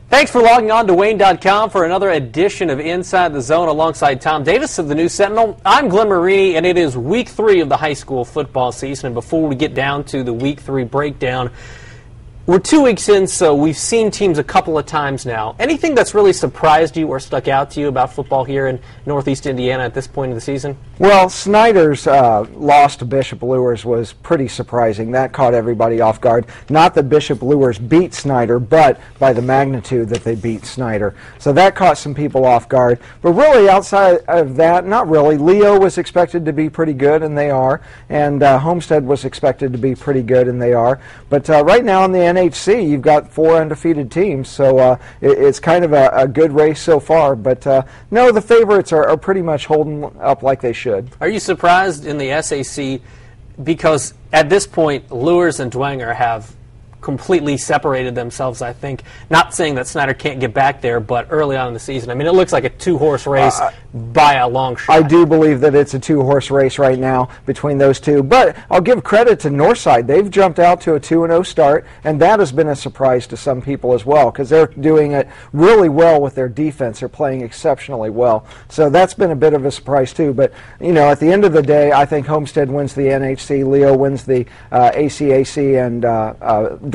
Thanks for logging on to WANE.com for another edition of Inside the Zone alongside Tom Davis of the News-Sentinel. I'm Glenn Marini, and it is week 3 of the high school football season. And before we get down to the week 3 breakdown, we're 2 weeks in, so we've seen teams a couple of times now. Anything that's really surprised you or stuck out to you about football here in Northeast Indiana at this point of the season? Well, Snyder's loss to Bishop Luers was pretty surprising. That caught everybody off guard. Not that Bishop Luers beat Snyder, but by the magnitude that they beat Snyder. So that caught some people off guard. But really, outside of that, not really. Leo was expected to be pretty good, and they are. And Homestead was expected to be pretty good, and they are. But right now in the NHC, you've got 4 undefeated teams, so it's kind of a good race so far. But no, the favorites are pretty much holding up like they should. Are you surprised in the SAC because at this point Luers and Dwenger have completely separated themselves, I think. Not saying that Snyder can't get back there, but early on in the season, I mean, it looks like a 2-horse race by a long shot. I do believe that it's a 2-horse race right now between those two, but I'll give credit to Northside. They've jumped out to a 2-0 start, and that has been a surprise to some people as well, because they're doing it really well with their defense. They're playing exceptionally well. So that's been a bit of a surprise too, but you know, at the end of the day, I think Homestead wins the NHC, Leo wins the ACAC, and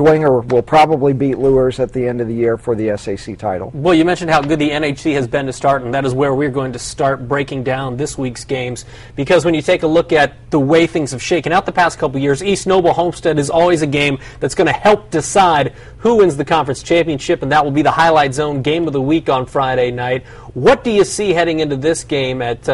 Dwenger will probably beat Luers at the end of the year for the SAC title. Well, you mentioned how good the NHC has been to start, and that is where we're going to start breaking down this week's games, because when you take a look at the way things have shaken out the past couple years, East Noble Homestead is always a game that's going to help decide who wins the conference championship, and that will be the Highlight Zone game of the week on Friday night. What do you see heading into this game at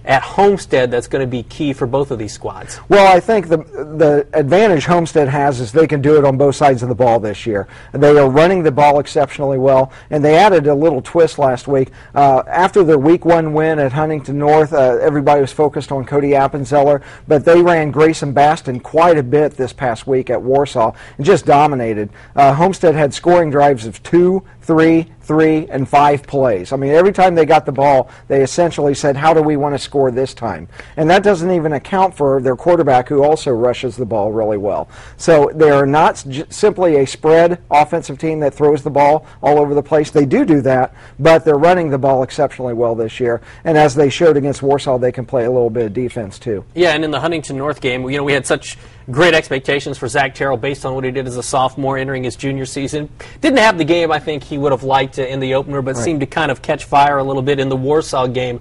Homestead that's going to be key for both of these squads? Well, I think the advantage Homestead has is they can do it on both sides of the ball this year. They are running the ball exceptionally well, and they added a little twist last week. After their Week 1 win at Huntington North, everybody was focused on Cody Appenzeller, but they ran Grayson Baston quite a bit this past week at Warsaw and just dominated. Homestead had scoring drives of 2, 3, 3, and 5 plays. I mean, every time they got the ball, they essentially said, how do we want to score this time? And that doesn't even account for their quarterback, who also rushes the ball really well. So they are not simply a spread offensive team that throws the ball all over the place. They do that, but they're running the ball exceptionally well this year. And as they showed against Warsaw, they can play a little bit of defense too. Yeah, and in the Huntington North game, you know, we had such great expectations for Zach Terrell based on what he did as a sophomore entering his junior season. Didn't have the game I think he would have liked in the opener, but seemed to kind of catch fire a little bit in the Warsaw game.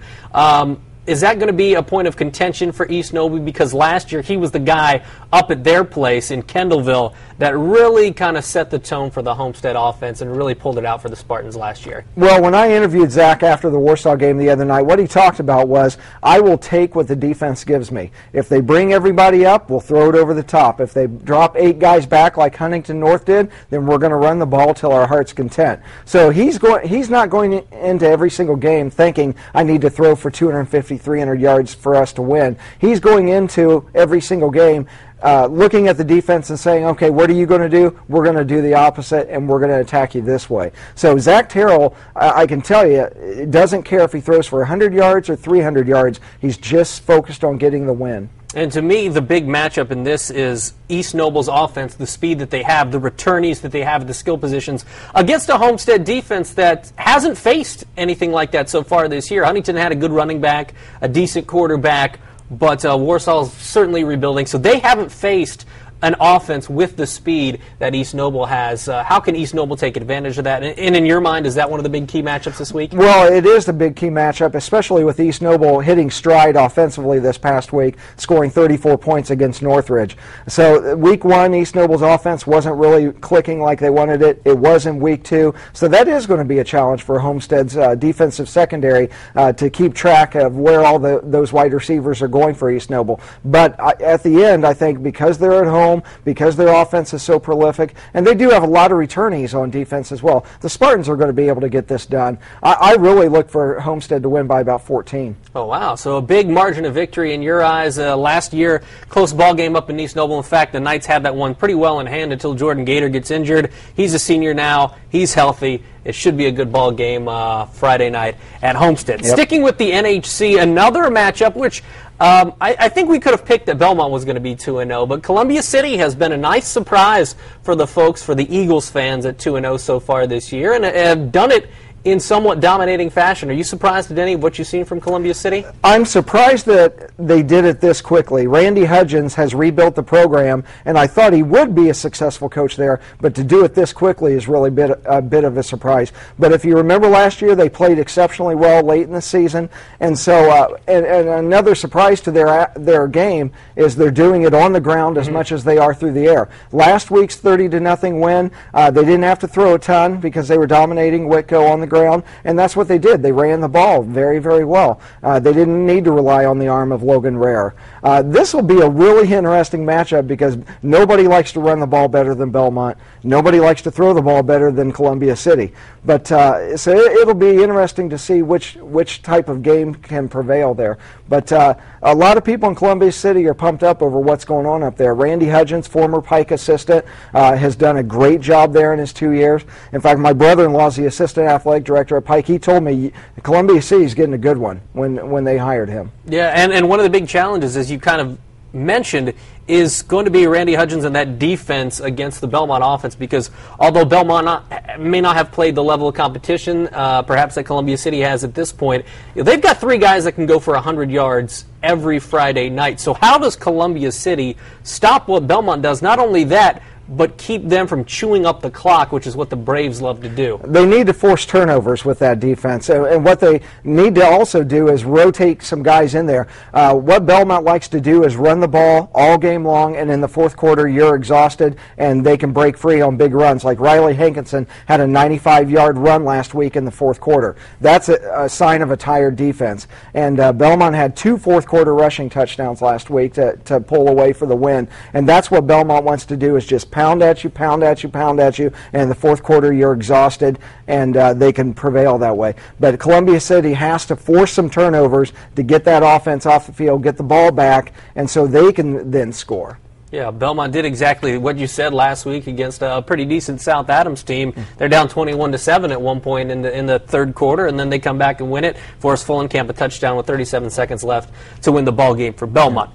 Is that going to be a point of contention for East Noble? Because last year he was the guy up at their place in Kendallville that really kind of set the tone for the Homestead offense and really pulled it out for the Spartans last year. Well, when I interviewed Zach after the Warsaw game the other night, what he talked about was, I will take what the defense gives me. If they bring everybody up, we'll throw it over the top. If they drop 8 guys back like Huntington North did, then we're going to run the ball till our heart's content. So he's not going into every single game thinking, I need to throw for 250, 300 yards for us to win. He's going into every single game looking at the defense and saying, okay, what are you going to do? We're going to do the opposite, and we're going to attack you this way. So Zach Terrell, I can tell you, doesn't care if he throws for 100 yards or 300 yards. He's just focused on getting the win. And to me, the big matchup in this is East Noble's offense, the speed that they have, the returnees that they have at the skill positions, against a Homestead defense that hasn't faced anything like that so far this year. Huntington had a good running back, a decent quarterback, but Warsaw's certainly rebuilding, so they haven't faced an offense with the speed that East Noble has. How can East Noble take advantage of that? And in your mind, is that one of the big key matchups this week? Well, it is the big key matchup, especially with East Noble hitting stride offensively this past week, scoring 34 points against Northridge. So Week 1, East Noble's offense wasn't really clicking like they wanted it. It was in Week 2. So that is going to be a challenge for Homestead's defensive secondary to keep track of where all those wide receivers are going for East Noble. But at the end, I think because they're at home, because their offense is so prolific, and they do have a lot of returnees on defense as well, the Spartans are going to be able to get this done. I really look for Homestead to win by about 14. Oh, wow. So a big margin of victory in your eyes. Last year, close ball game up in East Noble. In fact, the Knights had that one pretty well in hand until Jordan Gator gets injured. He's a senior now. He's healthy. It should be a good ball game Friday night at Homestead. Yep. Sticking with the NHC, another matchup which I think we could have picked that Belmont was going to be 2-0, but Columbia City has been a nice surprise for the folks, for the Eagles fans at 2-0 so far this year, and have done it in somewhat dominating fashion. Are you surprised at any of what you've seen from Columbia City? I'm surprised that they did it this quickly. Randy Hudgens has rebuilt the program, and I thought he would be a successful coach there, but to do it this quickly is really a bit of a surprise. But if you remember last year, they played exceptionally well late in the season, and so and another surprise to their game is they're doing it on the ground as much as they are through the air. Last week's 30-0 win, they didn't have to throw a ton because they were dominating Whitco on the ground, and that's what they did. They ran the ball very, very well. They didn't need to rely on the arm of Logan Rare. This will be a really interesting matchup because nobody likes to run the ball better than Belmont. Nobody likes to throw the ball better than Columbia City. But so it'll be interesting to see which type of game can prevail there. But a lot of people in Columbia City are pumped up over what's going on up there. Randy Hudgens, former Pike assistant, has done a great job there in his 2 years. In fact, my brother-in-law is the assistant athletic director at Pike. He told me Columbia City's getting a good one when they hired him. Yeah, and one of the big challenges, as you kind of mentioned, is going to be Randy Hudgens and that defense against the Belmont offense, because although Belmont may not have played the level of competition perhaps that Columbia City has at this point, they've got 3 guys that can go for 100 yards every Friday night. So how does Columbia City stop what Belmont does? Not only that, but keep them from chewing up the clock, which is what the Braves love to do. They need to force turnovers with that defense, and what they need to also do is rotate some guys in there. What Belmont likes to do is run the ball all game long, and in the fourth quarter you're exhausted and they can break free on big runs. Like Riley Hankinson had a 95-yard run last week in the fourth quarter. That's a sign of a tired defense. And Belmont had 2 fourth-quarter rushing touchdowns last week to pull away for the win, and that's what Belmont wants to do, is just pound at you, pound at you, pound at you, and in the fourth quarter you're exhausted, and they can prevail that way. But Columbia City has to force some turnovers to get that offense off the field, get the ball back, and so they can then score. Yeah, Belmont did exactly what you said last week against a pretty decent South Adams team. They're down 21-7 at one point in the third quarter, and then they come back and win it. Forrest Fullenkamp a touchdown with 37 seconds left to win the ball game for Belmont.